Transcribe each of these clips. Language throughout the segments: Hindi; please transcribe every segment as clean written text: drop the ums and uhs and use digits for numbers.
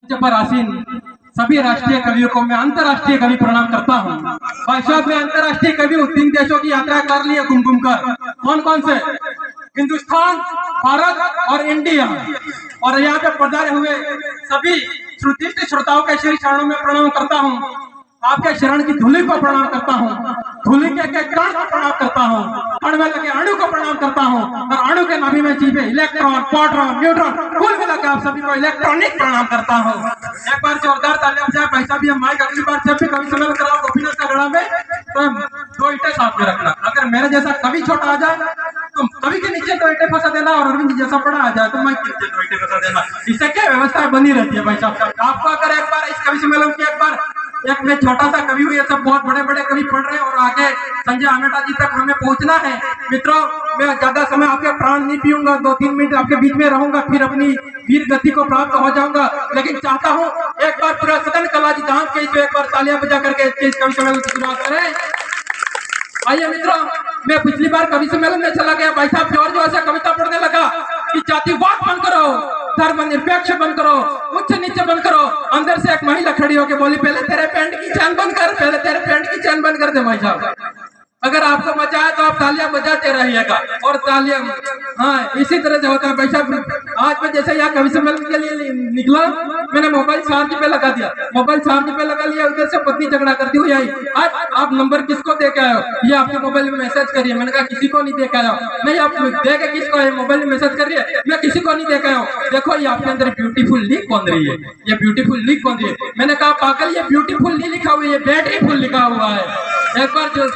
पर आसीन सभी राष्ट्रीय कवियों को मैं अंतर्राष्ट्रीय कवि प्रणाम करता हूँ। भाई साहब, मैं अंतर्राष्ट्रीय कवि हूँ। 3 देशों की यात्रा कर ली है घूम घूम कर। कौन कौन से? हिंदुस्तान, भारत और इंडिया। और यहाँ पे पधारे हुए सभी श्रुतिष्ठ श्रोताओं के श्री चरणों में प्रणाम करता हूँ। आपके शरण की धूलि को प्रणाम करता हूँ, धूलि के कण को प्रणाम करता हूँ, कण में लगे अणु को प्रणाम करता हूँ, और अणु के नाभि में जीवे इलेक्ट्रॉन, प्रोटॉन, न्यूट्रॉन, कुल मिलाकर आप सभी को इलेक्ट्रॉनिक प्रणाम करता हूँ। एक बार जोरदार तालियां बजाएं। पैसा भी हम माइक अगली बार जब भी कवि सम्मेलन कराओ गोपीनाथ का गढ़ा में, तो 2 ईंटें साथ में रखना। अगर मेरे जैसा कवि छोटा आ जाए तो कवि के नीचे 2 ईंटें फंसा देना, और अरविंद जैसा बड़ा आ जाए तो माइक के नीचे 2 ईंटें फंसा देना। इससे क्या व्यवस्था बनी रहती है भाई साहब। आपको अगर एक बार इस कवि सम्मेलन की एक मैं छोटा सा कवि हूँ, ये सब बहुत बड़े बड़े कवि पढ़ रहे हैं और आगे संजय आमेटा जी तक हमें पहुंचना है। मित्रों, मैं ज्यादा समय आपके प्राण नहीं पीऊंगा, 2-3 मिनट आपके बीच में रहूंगा, फिर अपनी वीर गति को प्राप्त हो जाऊंगा। लेकिन चाहता हूँ एक बार पूरा सदन कलाजी धाम के इस एक बार तालियां बजा करके इस कवि सम्मेलन की शुरुआत करें। आइए मित्रों, मैं पिछली बार कवि सम्मेलन में चला गया, भाई साहब जोर जोर से कविता पढ़ने लगा कि जातिवाद बंद करो, धर्मनिरपेक्ष बंद करो, उच्च नीचे बंद करो। अंदर से एक महिला खड़ी होकर बोली, पहले तेरे पैंट की चैन बंद कर, पहले तेरे पैंट की चैन बंद कर दे। भाई साहब, अगर आपको मजा आए तो आप तालियां बजाते रहिएगा, और तालियां, हाँ, इसी तरह से होता है। भाई साहब, आज मैं जैसे यहाँ कवि सम्मेलन के लिए निकला, मैंने मोबाइल चार्ज पे लगा दिया, मोबाइल चार्ज पे लगा लिया, उधर से पत्नी झगड़ा करती हुई आई, आज आप नंबर किसको दे के आए हो, ये आपके मोबाइल में मैसेज करिए। मैंने कहा किसी को नहीं दे के आया। नहीं, आप दे के किसको है, मोबाइल में मैसेज करिए, मैं किसी को नहीं दे के आया हूँ। देखो ये आपके अंदर ब्यूटीफुल लिख कौन रही है, ये ब्यूटीफुल लिख कौन रही है। मैंने कहा पागल, ये ब्यूटीफुल नहीं लिखा हुआ है, ये ब्यूटीफुल लिखा हुआ है। एक बार जो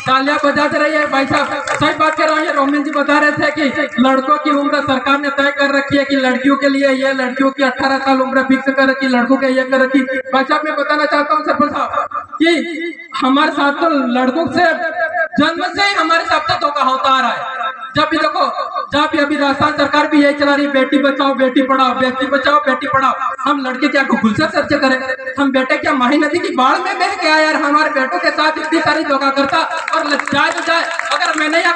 तालियां बजाते रहिए। भाई साहब, सही बात कर रहा हूँ। रोमिन जी बता रहे थे कि लड़कों की उम्र सरकार ने तय कर रखी है कि लड़कियों के लिए ये, लड़कियों की 18 साल उम्र फिक्स कर रखी, लड़कों के ये कर रखी। भाई साहब, मैं बताना चाहता हूँ सरपंच साहब कि हमारे साथ तो लड़कों से जन्म से ही हमारे साथ तो धोखा होता आ रहा है। जब भी देखो, जब भी अभी राजस्थान सरकार भी यही चला रही, बेटी बचाओ बेटी पढ़ाओ, बेटी बचाओ बेटी पढ़ाओ। हम लड़के क्या गुलशन सर्च करें? हम बेटे क्या माही नदी की बाढ़ में बह के आए यार, हमारे बेटों के साथ इतनी सारी धोखा करता। और जाए तो जाए, अगर मैंने यहाँ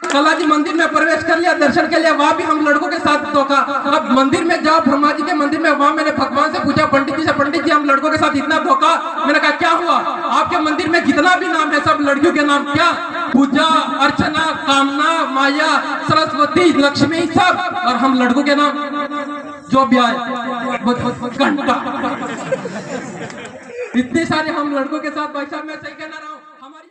कलाजी मंदिर में प्रवेश कर लिया दर्शन के लिए, वहाँ भी हम लड़कों के साथ धोखा। अब मंदिर में जाओ, ब्रह्मा जी के मंदिर में, वहाँ मैंने भगवान से पूछा, पंडित जी से, पंडित जी हम लड़कों के साथ इतना धोखा। मैंने कहा क्या हुआ? आपके मंदिर में जितना भी नाम है सब लड़कियों के नाम, क्या पूजा अर्चना, कामना, माया, सरस्वती, लक्ष्मी, सब, और हम लड़कों के नाम जो भी आए घंटा। इतने सारे हम लड़कों के साथ। भाई साहब, मैं सही कहना रहा हूँ। हमारी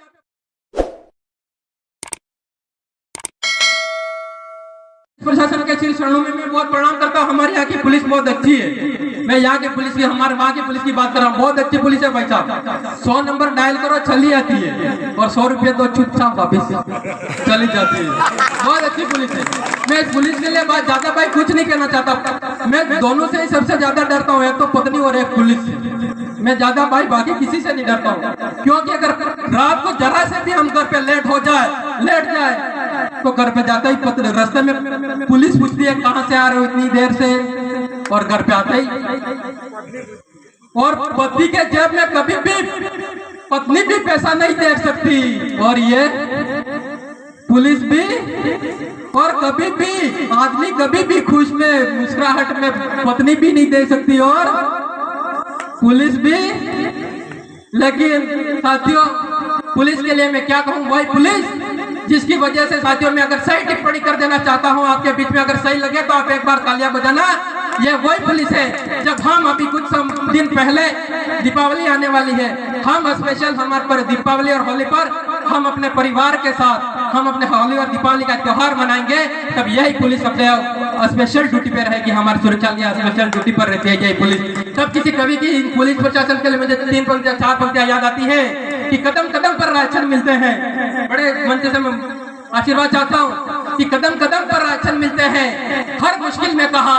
प्रशासन के श्री चरणों में मैं बहुत प्रणाम करता हूँ। हमारे यहाँ की पुलिस बहुत अच्छी है। मैं यहाँ की पुलिस की, हमारे वहाँ की पुलिस की बात कर रहा हूँ, बहुत अच्छी पुलिस है भाई साहब। 100 नंबर डायल करो चली आती है, और 100 रुपये दो चुपचाप वापिस चली जाती है। बहुत अच्छी पुलिस है। मैं पुलिस के लिए बात ज्यादा भाई कुछ नहीं कहना चाहता। मैं दोनों से ही सबसे ज्यादा डरता हूँ, एक तो पत्नी और एक पुलिस से। मैं ज्यादा भाई बाकी किसी से नहीं डरता हूँ, क्योंकि अगर रात को जरा से भी हम घर पे लेट जाए तो घर पे जाता ही रास्ते में पुलिस पूछती है कहाँ से आ रहे हो इतनी देर से, और घर पे आते ही। और पति के जेब में कभी भी पत्नी भी पैसा नहीं देख सकती, और ये पुलिस भी, और कभी भी आदमी कभी भी खुश में मुस्कुराहट में पत्नी भी नहीं दे सकती, और पुलिस भी। लेकिन साथियों, पुलिस के लिए मैं क्या कहूँ, भाई पुलिस जिसकी वजह से साथियों में अगर सही टिप्पणी कर देना चाहता हूं आपके बीच में, अगर सही लगे तो आप एक बार तालियां बजाना। ये वही पुलिस है जब हम अभी कुछ दिन पहले, दीपावली आने वाली है, हम स्पेशल हमारे पर दीपावली और होली पर हम अपने परिवार के साथ हम अपने होली और दीपावली का त्योहार मनाएंगे, तब यही पुलिस अपने स्पेशल ड्यूटी पे रहेगी, हमारी सुरक्षा लिए स्पेशल ड्यूटी पर रहती है यही पुलिस। तब किसी कवि की पुलिस प्रशासन के लिए मुझे 3 पंक्तियां 4 पंक्तियां याद आती है कि कदम कदम पर राशन मिलते हैं। बड़े मंच से मैं आशीर्वाद चाहता हूँ कि कदम कदम पर राशन मिलते हैं, हर मुश्किल में कहा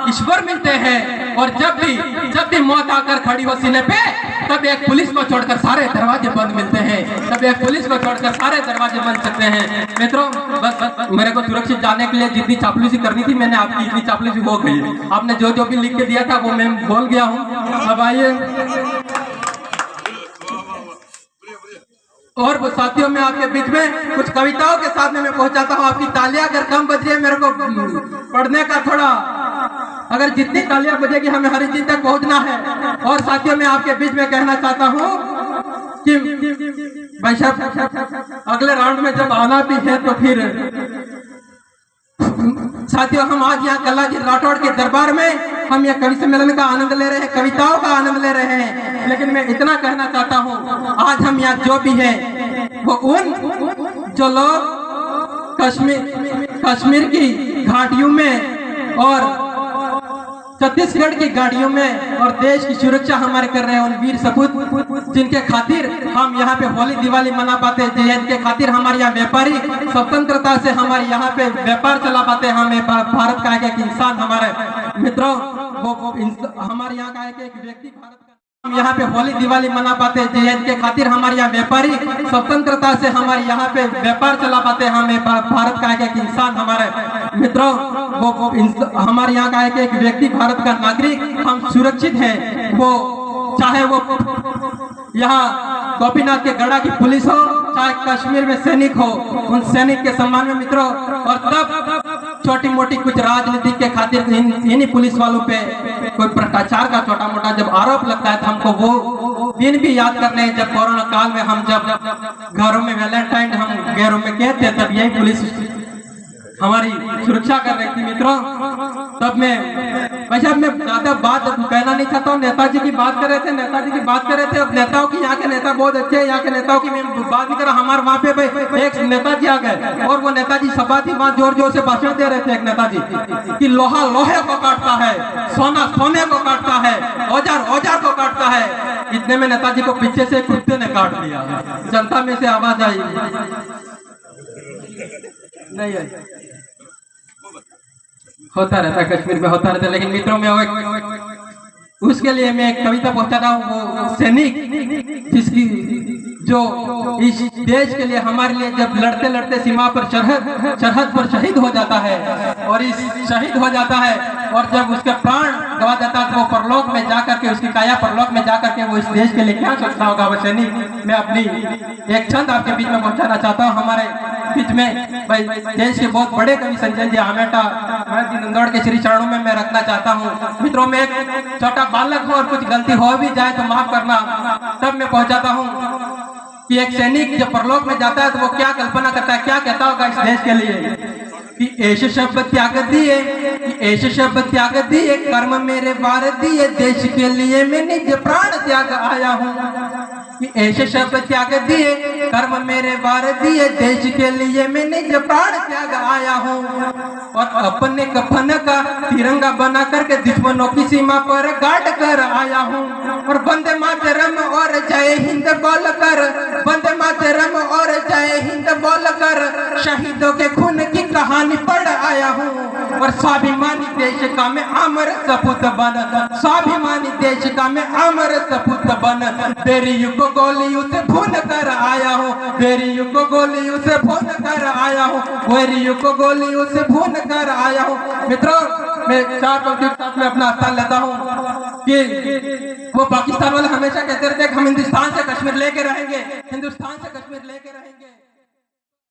ईश्वर मिलते हैं, और जब भी मौत आकर खड़ी हो सीने पे, तब एक पुलिस को छोड़कर सारे दरवाजे बंद मिलते हैं, तब एक पुलिस को छोड़कर सारे दरवाजे बंद सकते हैं। मित्रों, बस मेरे को सुरक्षित जाने के लिए जितनी चापलूसी करनी थी मैंने आपकी इतनी चापलूसी हो गई। आपने जो भी लिख के दिया था वो मैं बोल गया हूँ। अब आइए, और साथियों में आपके बीच में कुछ कविताओं के साथ में मैं पहुंचाता हूँ। आपकी तालियां अगर कम बज रही है, मेरे को पढ़ने का थोड़ा मगर जितनी तालियां बजेगी हमें हर चीज तक पहुंचना है। और साथियों मैं आपके बीच में कहना चाहता हूं कि भाई साहब अगले राउंड में जब आना भी है तो फिर साथियों हम आज यहाँ कला जी राठौड़ के दरबार में हम यह कवि सम्मेलन का आनंद ले रहे हैं, कविताओं का आनंद ले रहे हैं। लेकिन मैं इतना कहना चाहता हूँ आज हम यहाँ जो भी है वो उन जो लोग कश्मीर की घाटियों में और छत्तीसगढ़ की गाड़ियों में और देश की सुरक्षा हमारे कर रहे हैं उन वीर सपूत जिनके खातिर हम यहाँ पे होली दिवाली मना पाते हैं, जिनके खातिर हमारे यहाँ व्यापारी स्वतंत्रता से हमारे यहाँ पे व्यापार चला पाते हैं। हमें भारत का एक इंसान हमारे मित्रों वो हमारे यहाँ का एक व्यक्ति भारत का हम यहाँ पे होली दिवाली मना पाते हैं, जिनके खातिर हमारे यहाँ व्यापारी स्वतंत्रता से हमारे यहाँ पे व्यापार चला पाते हैं। हमें भारत का एक इंसान हमारे मित्रों वो हमारे यहाँ का एक व्यक्ति भारत का नागरिक हम सुरक्षित हैं। वो चाहे वो यहाँ गोपीनाथ के गढ़ा की पुलिस हो चाहे कश्मीर में सैनिक हो, उन सैनिक के सम्मान में मित्रों। और तब छोटी मोटी कुछ राजनीति के खातिर इन्हीं पुलिस वालों पे कोई भ्रष्टाचार का छोटा मोटा जब आरोप लगता है तो हमको वो दिन भी याद करने हैं जब कोरोना काल में हम जब घरों में वैलेंटाइन हम घरों में कहते तब यही पुलिस हमारी सुरक्षा कर रही थी मित्रों। तब मैं वैसे मैं ज्यादा बात कहना नहीं चाहता हूँ। नेताजी की बात कर रहे थे, नेताजी की बात कर रहे थे। अब नेताओं की यहाँ के नेता बहुत अच्छे हैं, यहाँ के नेताओं की मैं बात नहीं कर रहा। हमारे वहाँ पे भाई एक नेताजी आ गए और वो नेताजी सभा थी वहाँ जोर जोर से भाषण दे रहे थे एक नेताजी कि लोहा लोहे को काटता है, सोना सोने को काटता है, औजार औजार को काटता है। इतने में नेताजी को पीछे से कुत्ते ने काट लिया। जनता में से आवाज आई नहीं आई। होता रहता कश्मीर में होता रहता। लेकिन मित्रों में उसके लिए मैं एक कविता पहुंचा रहा हूँ। वो सैनिक जिसकी जो इस देश के लिए हमारे लिए जब लड़ते लड़ते सीमा पर सरहद पर शहीद हो जाता है और इस शहीद हो जाता है और जब उसके प्राण गवा जाता है तो वो परलोक में जाकर के उसकी काया परलोक में जाकर के वो इस देश के लिए क्या सोचता होगा वो सैनिक। मैं अपनी एक छंद आपके बीच में पहुंचाना चाहता हूँ। हमारे बीच में भाई देश के बहुत बड़े कवि संजय जी आमेटा नंदौड़ के श्री चरणों में मैं रखना चाहता हूँ। मित्रों में एक छोटा बालक हो और कुछ गलती हो भी जाए तो माफ करना। तब मैं पहुंचाता हूँ कि एक सैनिक जब परलोक में जाता है तो वो क्या कल्पना करता है, क्या कहता होगा इस देश के लिए कि ऐसे शब्द त्याग दिए, ऐसे शब्द त्याग दिए, कर्म मेरे बार दिए, देश के लिए मैं निज प्राण त्याग आया हूँ। कि ऐसे शब्द त्याग दिए, कर्म मेरे बार दिए, देश के लिए मैं निज प्राण त्याग आया हूँ। और अपने कफन का तिरंगा बना करके दुश्मनों की सीमा पर गाड़ कर आया हूँ। और वंदे मातरम और जय हिंद बोल कर, वंदे मातरम और जय हिंद बोल कर शहीदों के खून की कहानी पढ़ आया हूँ। और स्वाभिमानी देश का मैं अमर सपूत बन, स्वाभिमानी देश का मैं अमर सपूत बन, बेरियों को गोलियों से भून कर आया हूँ, बेरियों को गोलियों से भून कर आया हूँ, बेरियों को गोलियों से भून कर आया हूँ। मित्रों मैं 4 पंक्तियों के साथ में अपना स्थान लेता हूँ कि वो पाकिस्तान वाले हमेशा कहते रहते हैं हम हिंदुस्तान से कश्मीर लेके रहेंगे, हिंदुस्तान से कश्मीर लेके रहेंगे।